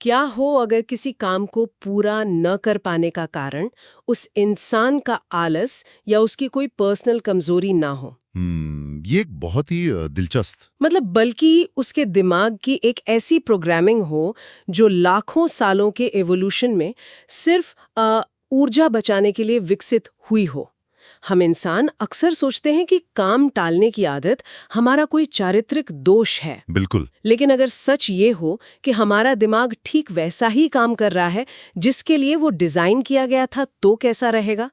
क्या हो अगर किसी काम को पूरा न कर पाने का कारण उस इंसान का आलस या उसकी कोई पर्सनल कमजोरी ना हो? ये एक बहुत ही दिलचस्प। मतलब बल्कि उसके दिमाग की एक ऐसी प्रोग्रामिंग हो जो लाखों सालों के एवोल्यूशन में सिर्फ ऊर्जा बचाने के लिए विकसित हुई हो। हम इंसान अक्सर सोचते हैं कि काम टालने की आदत हमारा कोई चारित्रिक दोष है। बिल्कुल। लेकिन अगर सच ये हो कि हमारा दिमाग ठीक वैसा ही काम कर रहा है जिसके लिए वो डिजाइन किया गया था, तो कैसा रहेगा?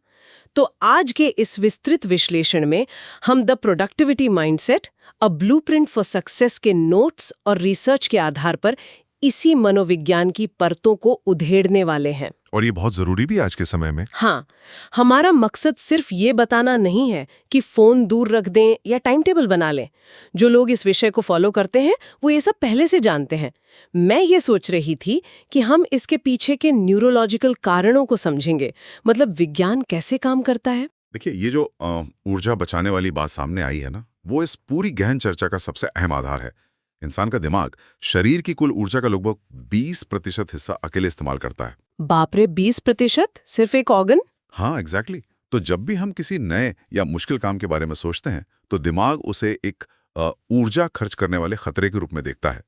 तो आज के इस विस्तृत विश्लेषण में हम the productivity mindset, a blueprint for success के नोट्स और रिसर्च के आधार पर इसी मनोविज्ञान की परतों को उधेड़ने वाले हैं। और ये बहुत जरूरी भी आज के समय में। हाँ, हमारा मकसद सिर्फ ये बताना नहीं है कि फोन दूर रख दें या टाइम टेबल बना लें। जो लोग इस विषय को फॉलो करते हैं वो ये सब पहले से जानते हैं। मैं ये सोच रही थी कि हम इसके पीछे के न्यूरोलॉजिकल कारणों को समझेंगे, मतलब विज्ञान कैसे काम करता है। देखिए, ये जो ऊर्जा बचाने वाली बात सामने आई है ना, वो इस पूरी गहन चर्चा का सबसे अहम आधार है। इंसान का दिमाग शरीर की कुल ऊर्जा का लगभग 20% हिस्सा अकेले इस्तेमाल करता है। बाप रे, 20%? सिर्फ एक ऑर्गन? हाँ, एग्जैक्टली। तो जब भी हम किसी नए या मुश्किल काम के बारे में सोचते हैं तो दिमाग उसे एक ऊर्जा खर्च करने वाले खतरे के रूप में देखता है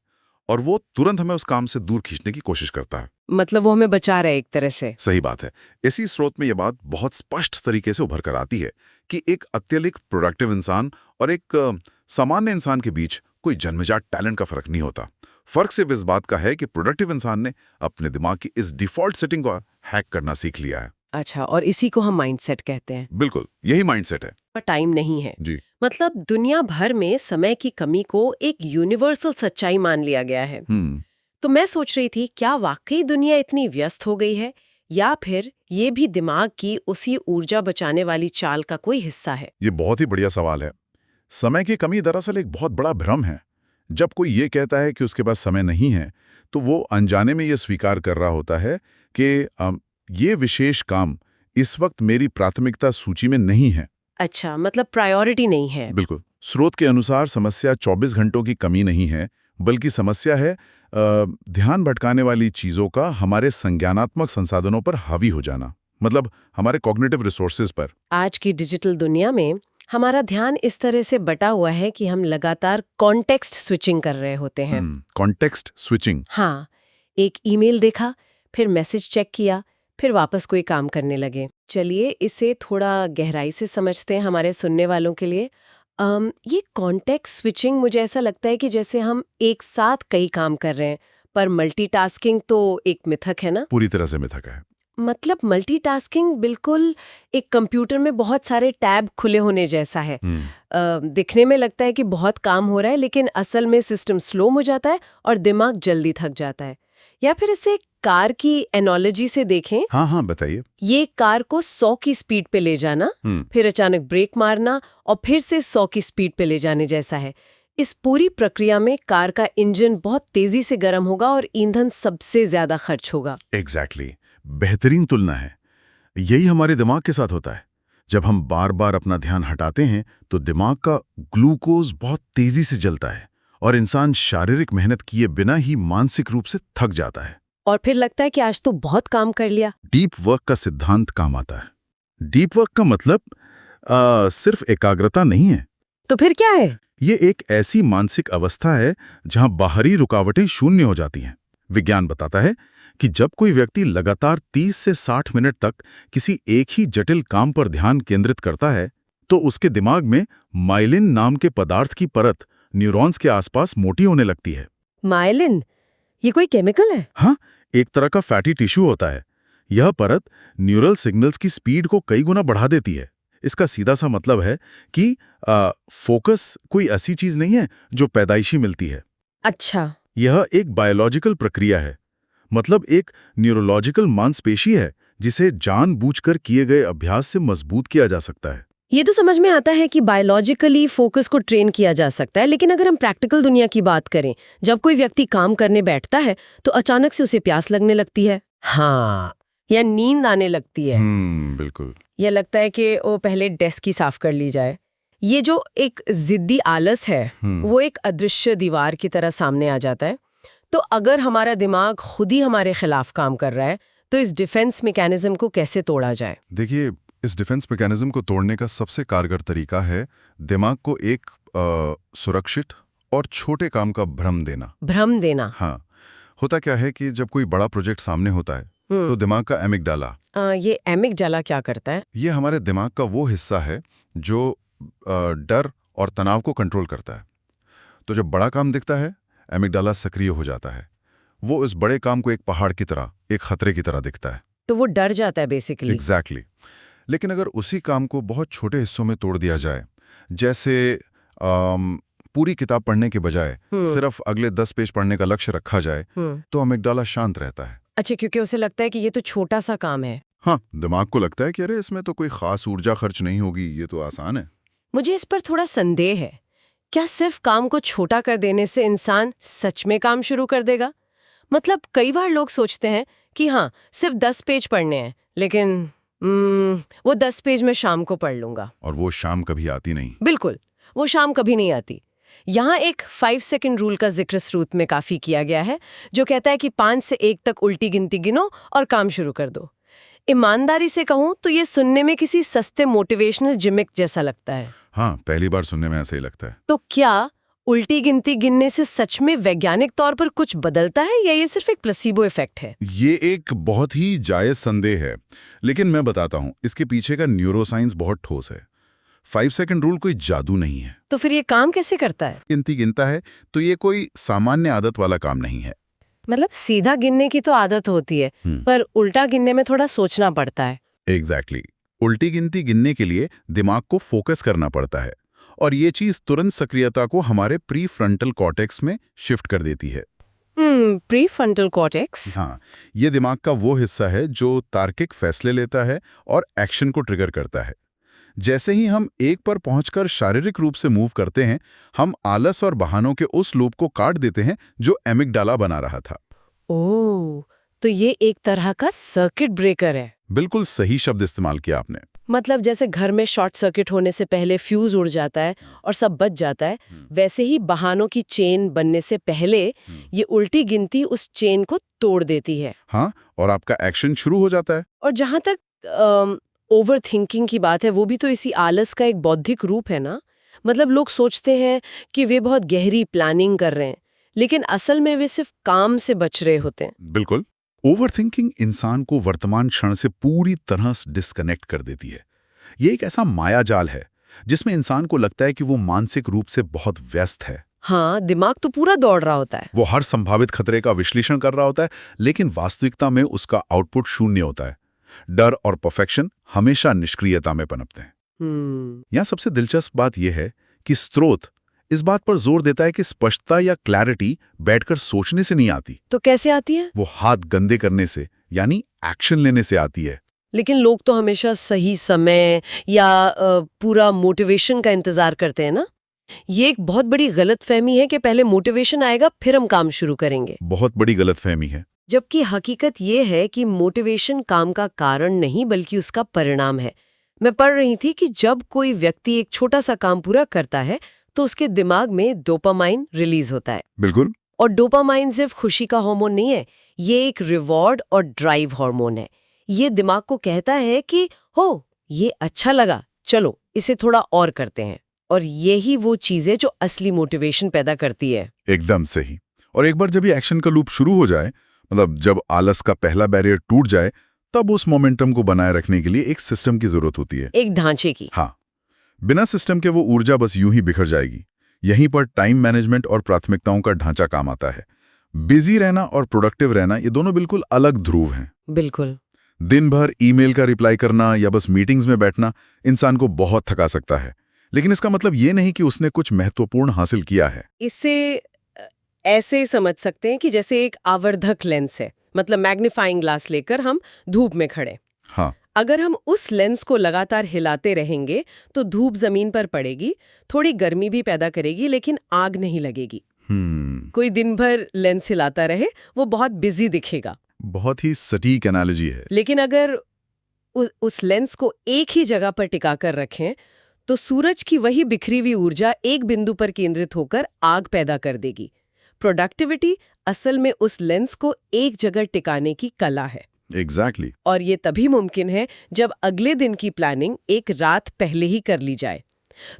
और वो तुरंत हमें उस काम से दूर खींचने की कोशिश करता है। मतलब वो हमें बचा रहा है एक तरह से। सही बात है। इसी स्रोत में यह बात बहुत स्पष्ट तरीके से उभर कर आती है कि एक अत्यधिक प्रोडक्टिव इंसान और एक सामान्य इंसान के बीच कोई जन्मजात टैलेंट का फर्क नहीं होता। फर्क सिर्फ इस बात का है कि प्रोडक्टिव इंसान ने अपने दिमाग की इस डिफॉल्ट सेटिंग को हैक करना सीख लिया है। अच्छा, और इसी को हम माइंडसेट कहते हैं। बिल्कुल, यही माइंडसेट है। पर टाइम नहीं है जी। मतलब दुनिया भर में समय की कमी को एक यूनिवर्सल सच्चाई मान लिया गया है। तो मैं सोच रही थी, क्या वाकई दुनिया इतनी व्यस्त हो गई है या फिर ये भी दिमाग की उसी ऊर्जा बचाने वाली चाल का कोई हिस्सा है? ये बहुत ही बढ़िया सवाल है। समय की कमी दरअसल एक बहुत बड़ा भ्रम है। जब कोई ये कहता है कि उसके पास समय नहीं है, तो वो अनजाने में ये स्वीकार कर रहा होता है कि ये विशेष काम इस वक्त मेरी प्राथमिकता सूची में नहीं है। अच्छा, मतलब प्रायोरिटी नहीं है। बिल्कुल। स्रोत के अनुसार समस्या 24 घंटों की कमी नहीं है, बल्कि समस्या है ध्यान भटकाने वाली चीजों का हमारे संज्ञानात्मक संसाधनों पर हावी हो जाना, मतलब हमारे कॉग्निटिव रिसोर्सेज पर। आज की डिजिटल दुनिया में हमारा ध्यान इस तरह से बटा हुआ है कि हम लगातार कॉन्टेक्स्ट स्विचिंग कर रहे होते हैं। Context switching. हाँ, एक ईमेल देखा, फिर मैसेज चेक किया, फिर वापस कोई काम करने लगे। चलिए इसे थोड़ा गहराई से समझते हैं हमारे सुनने वालों के लिए। ये कॉन्टेक्स्ट स्विचिंग मुझे ऐसा लगता है कि जैसे हम एक साथ कई काम कर रहे हैं, पर मल्टीटास्किंग तो एक मिथक है ना? पूरी तरह से मिथक है। मतलब मल्टीटास्किंग बिल्कुल एक कंप्यूटर में बहुत सारे टैब खुले होने जैसा है। दिखने में लगता है कि बहुत काम हो रहा है, लेकिन असल में सिस्टम स्लो हो जाता है और दिमाग जल्दी थक जाता है। या फिर इसे कार की एनालॉजी से देखें। हाँ, बताइए। ये कार को 100 की स्पीड पे ले जाना, फिर अचानक ब्रेक मारना और फिर से 100 की स्पीड पे ले जाने जैसा है। इस पूरी प्रक्रिया में कार का इंजन बहुत तेजी से गर्म होगा और ईंधन सबसे ज्यादा खर्च होगा। एग्जैक्टली। बेहतरीन तुलना है। यही हमारे दिमाग के साथ होता है। जब हम बार बार अपना ध्यान हटाते हैं तो दिमाग का ग्लूकोज बहुत तेजी से जलता है और इंसान शारीरिक मेहनत किए बिना ही मानसिक रूप से थक जाता है और फिर लगता है कि आज तो बहुत काम कर लिया। डीप वर्क का सिद्धांत काम आता है। डीप वर्क का मतलब सिर्फ एकाग्रता नहीं है। तो फिर क्या है? ये एक ऐसी मानसिक अवस्था है जहां बाहरी रुकावटें शून्य हो जाती हैं। विज्ञान बताता है कि जब कोई व्यक्ति लगातार 30 से 60 मिनट तक किसी एक ही जटिल काम पर ध्यान केंद्रित करता है तो उसके दिमाग में माइलिन नाम के पदार्थ की परत न्यूरॉन्स के आसपास मोटी होने लगती है। माइलिन? ये कोई केमिकल है? हाँ, एक तरह का फैटी टिश्यू होता है। यह परत न्यूरल सिग्नल्स की स्पीड को कई गुना बढ़ा देती है। इसका सीधा सा मतलब है कि फोकस कोई ऐसी चीज नहीं है जो पैदाइशी मिलती है। अच्छा। यह एक बायोलॉजिकल प्रक्रिया है, मतलब एक न्यूरोलॉजिकल मांसपेशी है जिसे जानबूझकर किए गए अभ्यास से मजबूत किया जा सकता है। ये तो समझ में आता है कि बायोलॉजिकली फोकस को ट्रेन किया जा सकता है, लेकिन अगर हम प्रैक्टिकल दुनिया की बात करें, जब कोई व्यक्ति काम करने बैठता है तो अचानक से उसे प्यास लगने लगती है, हाँ, या नींद आने लगती है। बिल्कुल। यह लगता है कि वो पहले डेस्क ही साफ कर ली जाए। ये जो एक जिद्दी आलस है वो एक अदृश्य दीवार की तरह सामने आ जाता है। तो अगर हमारा दिमाग खुद ही हमारे खिलाफ काम कर रहा है तो इस डिफेंस मैकेनिज्म को कैसे तोड़ा जाए? देखिए, इस डिफेंस मैकेनिज्म को तोड़ने का सबसे कारगर तरीका है दिमाग को एक सुरक्षित और छोटे काम का भ्रम देना। भ्रम देना? हाँ, होता क्या है कि जब कोई बड़ा प्रोजेक्ट सामने होता है तो दिमाग का एमिगडाला, ये एमिगडाला क्या करता है? ये हमारे दिमाग का वो हिस्सा है जो डर और तनाव को कंट्रोल करता है। तो जब बड़ा काम दिखता है, एमिगडाला सक्रिय हो जाता है। वो इस बड़े काम को एक पहाड़ की तरह, एक खतरे की तरह दिखता है। तो वो डर जाता है बेसिकली। एग्जैक्टली। लेकिन अगर उसी काम को बहुत छोटे हिस्सों में तोड़ दिया जाए, जैसे पूरी किताब पढ़ने के बजाय सिर्फ अगले 10 पेज पढ़ने का लक्ष्य रखा जाए, तो एमिगडाला शांत रहता है। अच्छा, क्योंकि उसे लगता है कि ये तो छोटा सा काम है। हाँ, दिमाग को लगता है कि अरे इसमें तो कोई खास ऊर्जा खर्च नहीं होगी, ये तो आसान है। मुझे इस पर थोड़ा संदेह है। क्या सिर्फ काम को छोटा कर देने से इंसान सच में काम शुरू कर देगा? मतलब कई बार लोग सोचते हैं कि हाँ, सिर्फ 10 पेज पढ़ने हैं, लेकिन वो 10 पेज में शाम को पढ़ लूंगा। और वो शाम कभी आती नहीं। बिल्कुल, वो शाम कभी नहीं आती। यहाँ एक 5 सेकंड रूल का जिक्र स्रोत में काफी किया गया है, जो कहता है कि 5 से 1 तक उल्टी गिनती गिनो और काम शुरू कर दो। ईमानदारी से कहूं तो ये सुनने में किसी सस्ते मोटिवेशनल जिमिक जैसा लगता है। हाँ, पहली बार सुनने में ऐसा ही लगता है। तो क्या उल्टी गिनती गिनने से सच में वैज्ञानिक तौर पर कुछ बदलता है या ये सिर्फ एक प्लेसिबो इफेक्ट है? ये एक बहुत ही जायज संदेह है, लेकिन मैं बताता हूं, इसके पीछे का न्यूरोसाइंस बहुत ठोस है। 5 सेकंड रूल कोई जादू नहीं है। तो फिर ये काम कैसे करता है? गिनती गिनता है तो ये कोई सामान्य आदत वाला काम नहीं है। मतलब सीधा गिनने की तो आदत होती है, पर उल्टा गिनने में थोड़ा सोचना पड़ता है। एग्जैक्टली। उल्टी गिनती गिनने के लिए दिमाग को फोकस करना पड़ता है, और ये चीज तुरंत सक्रियता को हमारे प्री फ्रंटल कॉर्टेक्स में शिफ्ट कर देती है। Pre frontal cortex? हाँ, ये दिमाग का वो हिस्सा है जो तार्किक फैसले लेता है और एक्शन को ट्रिगर करता है। जैसे ही हम एक पर पहुंचकर शारीरिक रूप से मूव करते हैं, हम आलस और बहानों के उस लूप को काट देते हैं जो एमिगडाला बना रहा था। ओह, तो ये एक तरह का सर्किट ब्रेकर है। बिल्कुल सही शब्द इस्तेमाल किया आपने। मतलब जैसे घर में शॉर्ट सर्किट होने से पहले फ्यूज उड़ जाता है और सब बच जाता है, वैसे ही बहानों की चेन बनने से पहले ये उल्टी गिनती उस चेन को तोड़ देती है। हाँ, और आपका एक्शन शुरू हो जाता है। और जहां तक ओवर थिंकिंग की बात है, वो भी तो इसी आलस का एक बौद्धिक रूप है ना। मतलब लोग सोचते हैं कि वे बहुत गहरी प्लानिंग कर रहे हैं, लेकिन असल में वे सिर्फ काम से बच रहे होते हैं। बिल्कुल। ओवरथिंकिंग इंसान को वर्तमान क्षण से पूरी तरह से डिस्कनेक्ट कर देती है। ये एक ऐसा मायाजाल है जिसमें इंसान को लगता है कि वो मानसिक रूप से बहुत व्यस्त है। हाँ, दिमाग तो पूरा दौड़ रहा होता है। वो हर संभावित खतरे का विश्लेषण कर रहा होता है, लेकिन वास्तविकता में उसका आउटपुट शून्य होता है। डर और परफेक्शन हमेशा निष्क्रियता में पनपते हैं। यहाँ सबसे दिलचस्प बात यह है कि स्रोत इस बात पर जोर देता है कि स्पष्टता या क्लैरिटी बैठकर सोचने से नहीं आती। तो कैसे आती है? वो हाथ गंदे करने से, यानी एक्शन लेने से आती है। लेकिन लोग तो हमेशा सही समय या पूरा मोटिवेशन का इंतजार करते हैं ना। ये एक बहुत बड़ी गलतफहमी है कि पहले मोटिवेशन आएगा फिर हम काम शुरू करेंगे। बहुत बड़ी गलतफहमी है। जबकि हकीकत ये है कि मोटिवेशन काम का कारण नहीं बल्कि उसका परिणाम है। मैं पढ़ रही थी कि जब कोई व्यक्ति एक छोटा सा काम पूरा करता है तो उसके दिमाग में डोपामाइन रिलीज होता है। बिल्कुल। और डोपामाइन सिर्फ खुशी का हार्मोन नहीं है, ये एक रिवॉर्ड और ड्राइव हार्मोन है। ये दिमाग को कहता है कि हो, ये अच्छा लगा, चलो इसे थोड़ा और करते हैं। और यही वो चीज है जो असली मोटिवेशन पैदा करती है। एकदम सही। और एक बार जब ये एक्शन का लूप शुरू हो जाए, मतलब जब आलस का पहला बैरियर टूट जाए, तब उस मोमेंटम को बनाए रखने के लिए एक सिस्टम की जरूरत होती है, एक ढांचे की। हाँ, बिना सिस्टम के वो ऊर्जा बस यूं ही बिखर जाएगी। यहीं पर टाइम मैनेजमेंट और प्राथमिकताओं का ढांचा काम आता है। बिजी रहना और प्रोडक्टिव रहना, ये दोनों बिल्कुल अलग ध्रुव हैं। बिल्कुल। दिन भर ईमेल का रिप्लाई करना या बस मीटिंग्स में बैठना इंसान को बहुत थका सकता है, लेकिन इसका मतलब ये नहीं कि उसने कुछ महत्वपूर्ण हासिल किया है। इससे ऐसे समझ सकते हैं कि जैसे एक आवर्धक लेंस है, मतलब मैग्नीफाइंग ग्लास लेकर हम धूप में खड़े। हाँ, अगर हम उस लेंस को लगातार हिलाते रहेंगे तो धूप जमीन पर पड़ेगी, थोड़ी गर्मी भी पैदा करेगी, लेकिन आग नहीं लगेगी। कोई दिन भर लेंस हिलाता रहे, वो बहुत बिजी दिखेगा। बहुत ही सटीक एनालॉजी है। लेकिन अगर उस लेंस को एक ही जगह पर टिकाकर रखें तो सूरज की वही बिखरी हुई ऊर्जा एक बिंदु पर केंद्रित होकर आग पैदा कर देगी। प्रोडक्टिविटी असल में उस लेंस को एक जगह टिकाने की कला है। एग्जैक्टली। और ये तभी मुमकिन है जब अगले दिन की प्लानिंग एक रात पहले ही कर ली जाए।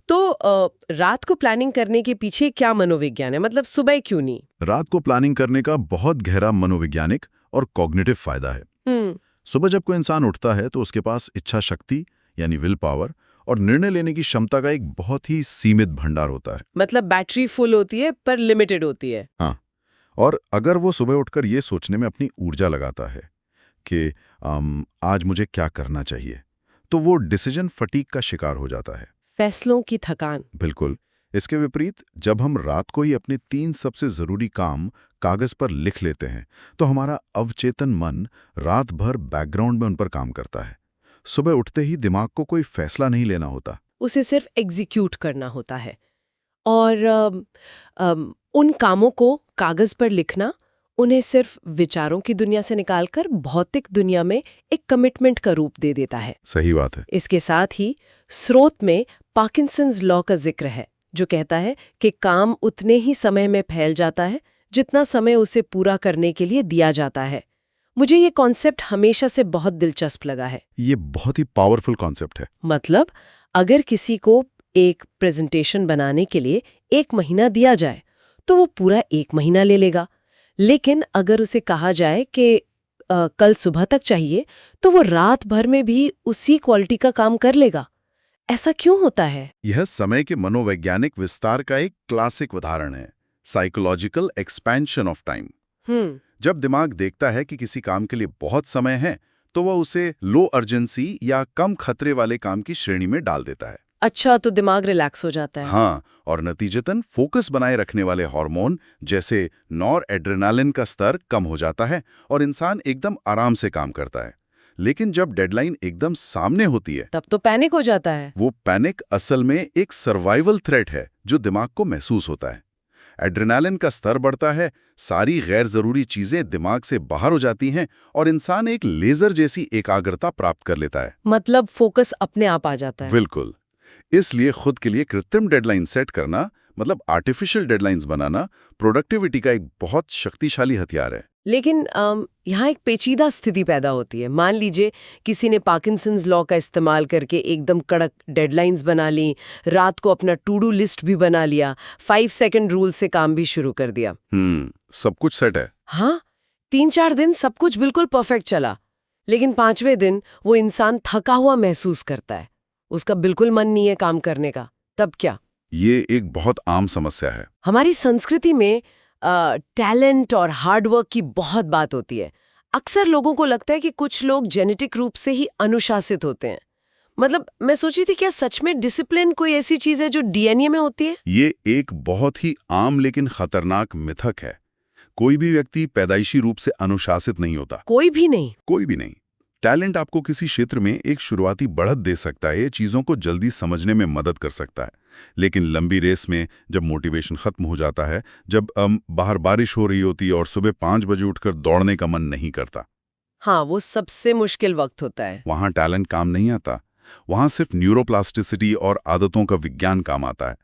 तो रात को प्लानिंग करने के पीछे क्या मनोविज्ञान है, मतलब सुबह क्यों नहीं? रात को प्लानिंग करने का बहुत गहरा मनोवैज्ञानिक और कॉग्निटिव फायदा है। सुबह जब कोई इंसान उठता है तो उसके पास इच्छा शक्ति यानी विल पावर और निर्णय लेने की क्षमता का एक बहुत ही सीमित भंडार होता है। मतलब बैटरी फुल होती है पर लिमिटेड होती है। हाँ, और अगर वो सुबह उठकर ये सोचने में अपनी ऊर्जा लगाता है कि आज मुझे क्या करना चाहिए, तो वो डिसीजन फटीग का शिकार हो जाता है, फैसलों की थकान। बिल्कुल। इसके विपरीत जब हम रात को ही अपने 3 सबसे जरूरी काम कागज पर लिख लेते हैं तो हमारा अवचेतन मन रात भर बैकग्राउंड में उन पर काम करता है। सुबह उठते ही दिमाग को कोई फैसला नहीं लेना होता, उसे सिर्फ एग्जीक्यूट करना होता है। और उन कामों को कागज पर लिखना उन्हें सिर्फ विचारों की दुनिया से निकालकर भौतिक दुनिया में एक कमिटमेंट का रूप दे देता है। सही बात है। इसके साथ ही स्रोत में पार्किंसंस लॉ का जिक्र है, जो कहता है कि काम उतने ही समय में फैल जाता है जितना समय उसे पूरा करने के लिए दिया जाता है। मुझे ये कॉन्सेप्ट हमेशा से बहुत दिलचस्प लगा है। ये बहुत ही पावरफुल कॉन्सेप्ट है। मतलब अगर किसी को एक प्रेजेंटेशन बनाने के लिए 1 महीना दिया जाए तो वो पूरा 1 महीना ले लेगा, लेकिन अगर उसे कहा जाए कि कल सुबह तक चाहिए तो वो रात भर में भी उसी क्वालिटी का काम कर लेगा। ऐसा क्यों होता है? यह समय के मनोवैज्ञानिक विस्तार का एक क्लासिक उदाहरण है, साइकोलॉजिकल एक्सपेंशन ऑफ टाइम। जब दिमाग देखता है कि किसी काम के लिए बहुत समय है तो वह उसे लो अर्जेंसी या कम खतरे वाले काम की श्रेणी में डाल देता है। अच्छा, तो दिमाग रिलैक्स हो जाता है। हाँ, और नतीजतन फोकस बनाए रखने वाले हार्मोन जैसे नॉरएड्रेनालिन का स्तर कम हो जाता है और इंसान एकदम आराम से काम करता है। लेकिन जब डेडलाइन एकदम सामने होती है तब तो पैनिक हो जाता है। वो पैनिक असल में एक सर्वाइवल थ्रेट है जो दिमाग को महसूस होता है। एड्रेनालिन का स्तर बढ़ता है, सारी गैर जरूरी चीजें दिमाग से बाहर हो जाती हैं और इंसान एक लेजर जैसी एकाग्रता प्राप्त कर लेता है। मतलब फोकस अपने आप आ जाता है। बिल्कुल। इसलिए खुद के लिए कृत्रिम डेडलाइन सेट करना, मतलब आर्टिफिशियल डेडलाइंस बनाना, प्रोडक्टिविटी का एक बहुत शक्तिशाली हथियार है। लेकिन यहाँ एक पेचीदा स्थिति पैदा होती है। मान लीजिए किसी ने पार्किंसंस लॉ का इस्तेमाल करके एकदम कड़क डेडलाइंस बना ली, रात को अपना टू डू लिस्ट भी बना लिया, 5 सेकंड रूल से काम भी शुरू कर दिया। सब कुछ सेट है। हाँ, 3-4 दिन सब कुछ बिल्कुल परफेक्ट चला, लेकिन 5वें दिन वो इंसान थका हुआ महसूस करता है, उसका बिल्कुल मन नहीं है काम करने का। तब क्या? ये एक बहुत आम समस्या है। हमारी संस्कृति में टैलेंट और हार्डवर्क की बहुत बात होती है। अक्सर लोगों को लगता है कि कुछ लोग जेनेटिक रूप से ही अनुशासित होते हैं। मतलब मैं सोची थी, क्या सच में डिसिप्लिन कोई ऐसी चीज है जो डीएनए में होती है? ये एक बहुत ही आम लेकिन खतरनाक मिथक है। कोई भी व्यक्ति पैदाइशी रूप से अनुशासित नहीं होता। कोई भी नहीं? कोई भी नहीं। टैलेंट आपको किसी क्षेत्र में एक शुरुआती बढ़त दे सकता है, चीजों को जल्दी समझने में मदद कर सकता है, लेकिन लंबी रेस में जब मोटिवेशन खत्म हो जाता है, जब बाहर बारिश हो रही होती है और सुबह 5 बजे उठकर दौड़ने का मन नहीं करता, हाँ, वो सबसे मुश्किल वक्त होता है। वहां टैलेंट काम नहीं आता। वहां सिर्फ न्यूरोप्लास्टिसिटी और आदतों का विज्ञान काम आता है।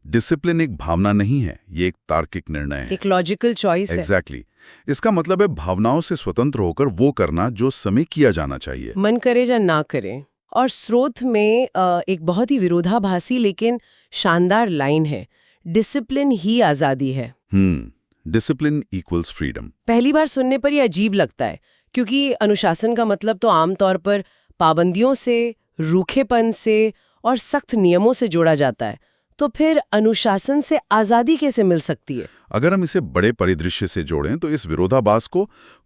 डिसिप्लिन एक भावना नहीं है, ये एक तार्किक निर्णय है, एक लॉजिकल चॉइस है। एग्जैक्टली। इसका मतलब है भावनाओं से स्वतंत्र होकर वो करना जो समय किया जाना चाहिए, मन करे या ना करे। और स्रोत में एक बहुत ही विरोधाभासी लेकिन शानदार लाइन है, डिसिप्लिन ही आजादी है। Discipline equals freedom. पहली बार सुनने पर यह अजीब लगता है, क्योंकि अनुशासन का मतलब तो आमतौर पर पाबंदियों से, रूखेपन से और सख्त नियमों से जोड़ा जाता है। तो फिर अनुशासन से आजादी कैसे मिल सकती है? अगर हम इसे बड़े परिदृश्य से जोड़ें तो इस विरोधाभास को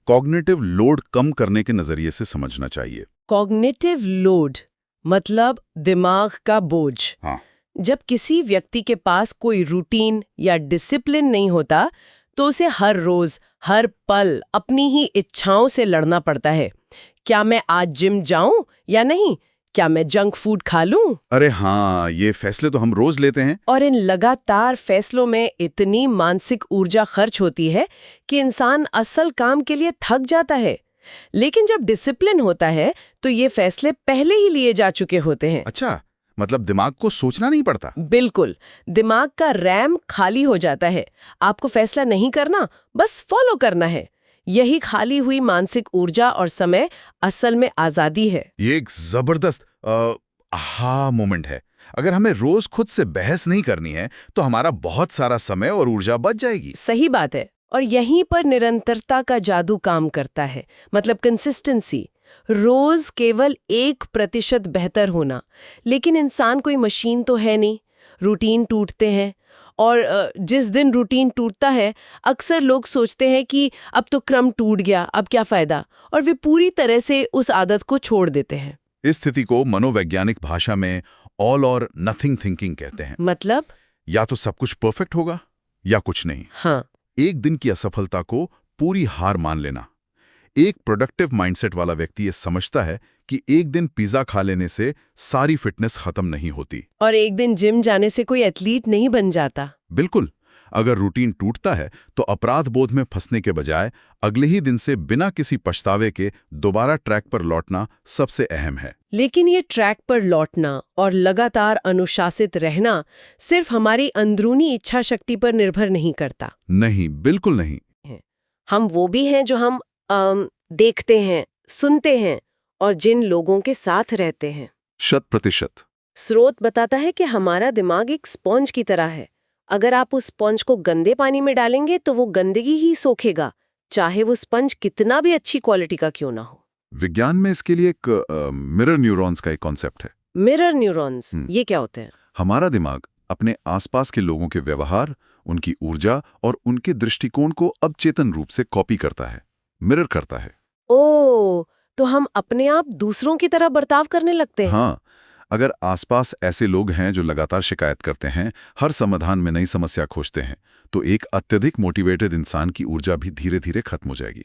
कॉग्निटिव लोड कम करने के नजरिए से समझना चाहिए। कॉग्निटिव लोड मतलब दिमाग का बोझ। हाँ। जब किसी व्यक्ति के पास कोई रूटीन या डिसिप्लिन नहीं होता तो उसे हर रोज, हर पल अपनी ही इच्छाओं से लड़ना पड़ता है। क्या मैं आज जिम जाऊं या नहीं? क्या मैं जंक फूड खा लूं? अरे हाँ, ये फैसले तो हम रोज लेते हैं। और इन लगातार फैसलों में इतनी मानसिक ऊर्जा खर्च होती है कि इंसान असल काम के लिए थक जाता है। लेकिन जब डिसिप्लिन होता है तो ये फैसले पहले ही लिए जा चुके होते हैं। अच्छा, मतलब दिमाग को सोचना नहीं पड़ता। बिल्कुल, दिमाग का रैम खाली हो जाता है। आपको फैसला नहीं करना, बस फॉलो करना है। यही खाली हुई मानसिक ऊर्जा और समय असल में आजादी है। ये एक जबरदस्त आहा मोमेंट है। अगर हमें रोज खुद से बहस नहीं करनी है तो हमारा बहुत सारा समय और ऊर्जा बच जाएगी। सही बात है। और यहीं पर निरंतरता का जादू काम करता है, मतलब कंसिस्टेंसी। रोज केवल 1% बेहतर होना। लेकिन इंसान कोई मशीन तो है नहीं। रूटीन टूटते हैं, और जिस दिन रूटीन टूटता है अक्सर लोग सोचते हैं कि अब तो क्रम टूट गया, अब क्या फायदा, और वे पूरी तरह से उस आदत को छोड़ देते हैं। इस स्थिति को मनोवैज्ञानिक भाषा में ऑल और नथिंग थिंकिंग कहते हैं। मतलब या तो सब कुछ परफेक्ट होगा या कुछ नहीं। हाँ, एक दिन की असफलता को पूरी हार मान लेना। एक प्रोडक्टिव माइंडसेट वाला व्यक्ति ये समझता है कि एक दिन पिज्जा खा लेने से सारी फिटनेस खत्म नहीं होती। और एक दिन जिम जाने से कोई एथलीट नहीं बन जाता। बिल्कुल। अगर रूटीन टूटता है तो अपराध बोध में फंसने के बजाय अगले ही दिन से बिना किसी पछतावे के दोबारा ट्रैक पर लौटना सबसे अहम है। लेकिन ये ट्रैक पर लौटना और लगातार अनुशासित रहना सिर्फ हमारी अंदरूनी इच्छा शक्ति पर निर्भर नहीं करता। नहीं, बिल्कुल नहीं। हम वो भी हैं जो हम देखते हैं, सुनते हैं और जिन लोगों के साथ रहते हैं। 100%। स्रोत बताता है कि हमारा दिमाग एक स्पॉन्ज की तरह है। अगर आप उस स्पंज को गंदे पानी में डालेंगे तो वो गंदगी ही सोखेगा, चाहे वो स्पंज कितना भी अच्छी क्वालिटी का क्यों ना हो। विज्ञान में इसके लिए एक मिरर न्यूरॉन्स का एक कॉन्सेप्ट है। मिरर न्यूरॉन्स, ये क्या होते हैं? हमारा दिमाग अपने आसपास के लोगों के व्यवहार, उनकी ऊर्जा और उनके दृष्टिकोण को अवचेतन रूप से कॉपी करता है, मिरर करता है। ओह, तो हम अपने आप दूसरों की तरह बर्ताव करने लगते हैं। हाँ, अगर आसपास ऐसे लोग हैं जो लगातार शिकायत करते हैं, हर समाधान में नई समस्या खोजते हैं, तो एक अत्यधिक मोटिवेटेड इंसान की ऊर्जा भी धीरे धीरे खत्म हो जाएगी।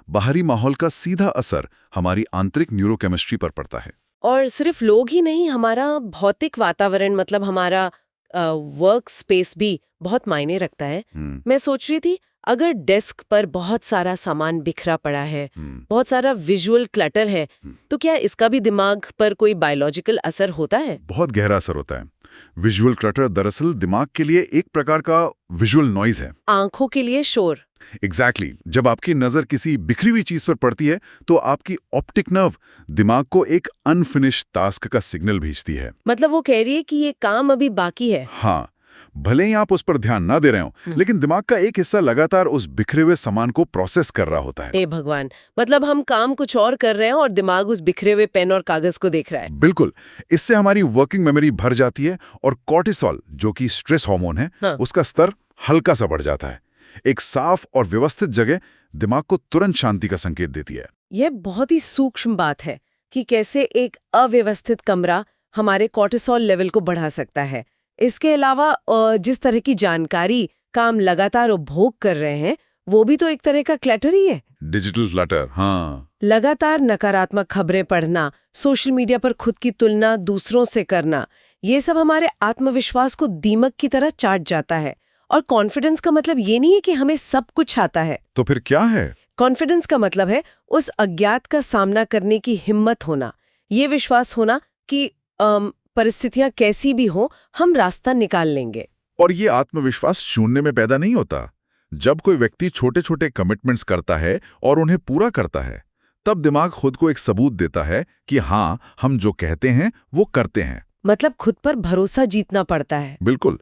बाहरी माहौल का सीधा असर हमारी आंतरिक न्यूरोकेमिस्ट्री पर पड़ता है। और सिर्फ लोग ही नहीं, हमारा भौतिक वातावरण, मतलब हमारा वर्क स्पेस भी बहुत मायने रखता है। मैं सोच रही थी, अगर डेस्क पर बहुत सारा सामान बिखरा पड़ा है, बहुत सारा विजुअल क्लटर है, तो क्या इसका भी दिमाग पर कोई बायोलॉजिकल असर होता है? बहुत गहरा असर होता है। विजुअल क्लटर दरअसल दिमाग के लिए एक प्रकार का विजुअल नॉइज है। आंखों के लिए शोर। एग्जैक्टली। जब आपकी नजर किसी बिखरी हुई चीज पर पड़ती है तो आपकी ऑप्टिक नर्व दिमाग को एक अनफिनिश्ड टास्क का सिग्नल भेजती है। मतलब वो कह रही है कि ये काम अभी बाकी है। हाँ, भले ही आप उस पर ध्यान ना दे रहे हो, लेकिन दिमाग का एक हिस्सा लगातार उस बिखरे हुए सामान को प्रोसेस कर रहा होता है। हे भगवान, मतलब हम काम कुछ और कर रहे हैं और दिमाग उस बिखरे हुए पेन और कागज को देख रहा है। बिल्कुल। इससे हमारी वर्किंग मेमोरी भर जाती है और कॉर्टिसोल, जो कि स्ट्रेस हार्मोन है, उसका स्तर हल्का सा बढ़ जाता है। एक साफ और व्यवस्थित जगह दिमाग को तुरंत शांति का संकेत देती है। यह बहुत ही सूक्ष्म बात है कि कैसे एक अव्यवस्थित कमरा हमारे कॉर्टिसोल लेवल को बढ़ा सकता है। इसके अलावा जिस तरह की जानकारी काम लगातार उपभोग कर रहे हैं, वो भी तो एक तरह का क्लटर ही है। डिजिटल क्लटर, हाँ। लगातार नकारात्मक खबरें पढ़ना, सोशल मीडिया पर खुद की तुलना दूसरों से करना, ये सब हमारे आत्मविश्वास को दीमक की तरह चाट जाता है। और कॉन्फिडेंस का मतलब ये नहीं है कि हमें सब कुछ आता है। तो फिर क्या है? कॉन्फिडेंस का मतलब है उस अज्ञात का सामना करने की हिम्मत होना, ये विश्वास होना कि परिस्थितियां कैसी भी हो, हम रास्ता निकाल लेंगे। और ये आत्मविश्वास शून्य में पैदा नहीं होता। जब कोई व्यक्ति छोटे छोटे कमिटमेंट्स करता है और उन्हें पूरा करता है, तब दिमाग खुद को एक सबूत देता है कि हाँ, हम जो कहते हैं वो करते हैं। मतलब खुद पर भरोसा जीतना पड़ता है। बिल्कुल।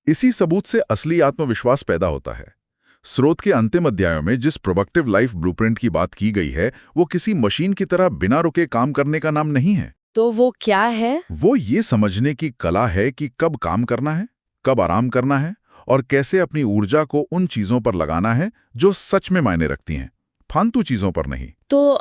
इसी सबूत से असली आत्मविश्वास पैदा होता है। स्रोत के अंतिम अध्यायों में जिस प्रोडक्टिव लाइफ ब्लूप्रिंट की बात की गई है, वो किसी मशीन की तरह बिना रुके काम करने का नाम नहीं है। तो वो क्या है? वो ये समझने की कला है कि कब काम करना है, कब आराम करना है और कैसे अपनी ऊर्जा को उन चीजों पर लगाना है जो सच में मायने रखती हैं, फालतू चीजों पर नहीं। तो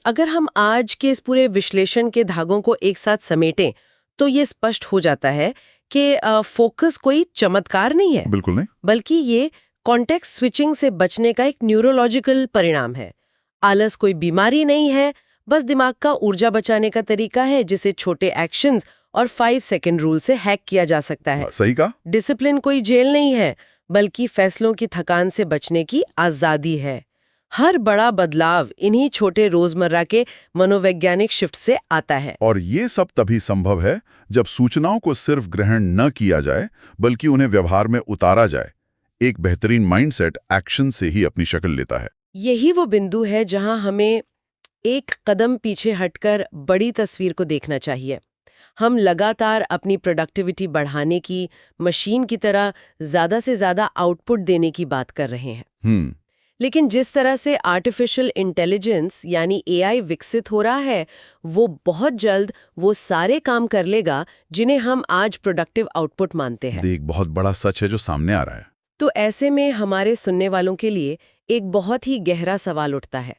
अगर हम आज के इस पूरे विश्लेषण के धागों को एक साथ समेटें, तो ये स्पष्ट हो जाता है कि फोकस कोई चमत्कार नहीं है। बिल्कुल नहीं। बल्कि ये कॉन्टेक्स्ट स्विचिंग से बचने का एक न्यूरोलॉजिकल परिणाम है। आलस कोई बीमारी नहीं है, बस दिमाग का ऊर्जा बचाने का तरीका है, जिसे छोटे एक्शंस और 5 सेकंड रूल से हैक किया जा सकता है। सही कहा। डिसिप्लिन कोई जेल नहीं है, बल्कि फैसलों की थकान से बचने की आजादी है। हर बड़ा बदलाव इन्हीं छोटे रोजमर्रा के मनोवैज्ञानिक शिफ्ट से आता है। और ये सब तभी संभव है जब सूचनाओं को सिर्फ ग्रहण न किया जाए बल्कि उन्हें व्यवहार में उतारा जाए। एक बेहतरीन माइंडसेट एक्शन से ही अपनी शक्ल लेता है। यही वो बिंदु है जहां हमें एक कदम पीछे हटकर बड़ी तस्वीर को देखना चाहिए। हम लगातार अपनी प्रोडक्टिविटी बढ़ाने की, मशीन की तरह ज़्यादा से ज़्यादा आउटपुट देने की बात कर रहे हैं। लेकिन जिस तरह से आर्टिफिशियल इंटेलिजेंस यानी एआई विकसित हो रहा है, वो बहुत जल्द वो सारे काम कर लेगा जिन्हें हम आज प्रोडक्टिव आउटपुट मानते हैं। एक बहुत बड़ा सच है जो सामने आ रहा है। तो ऐसे में हमारे सुनने वालों के लिए एक बहुत ही गहरा सवाल उठता है।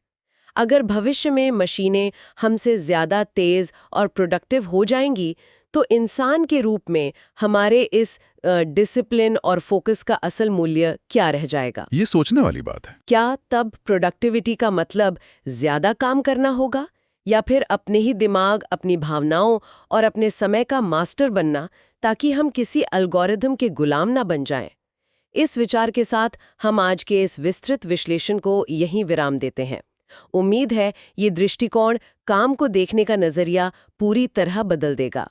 अगर भविष्य में मशीनें हमसे ज़्यादा तेज़ और प्रोडक्टिव हो जाएंगी, तो इंसान के रूप में हमारे इस डिसिप्लिन और फोकस का असल मूल्य क्या रह जाएगा? ये सोचने वाली बात है। क्या तब प्रोडक्टिविटी का मतलब ज़्यादा काम करना होगा, या फिर अपने ही दिमाग, अपनी भावनाओं और अपने समय का मास्टर बनना, ताकि हम किसी एल्गोरिथम के गुलाम ना बन जाएं? इस विचार के साथ हम आज के इस विस्तृत विश्लेषण को यहीं विराम देते हैं। उम्मीद है ये दृष्टिकोण काम को देखने का नजरिया पूरी तरह बदल देगा।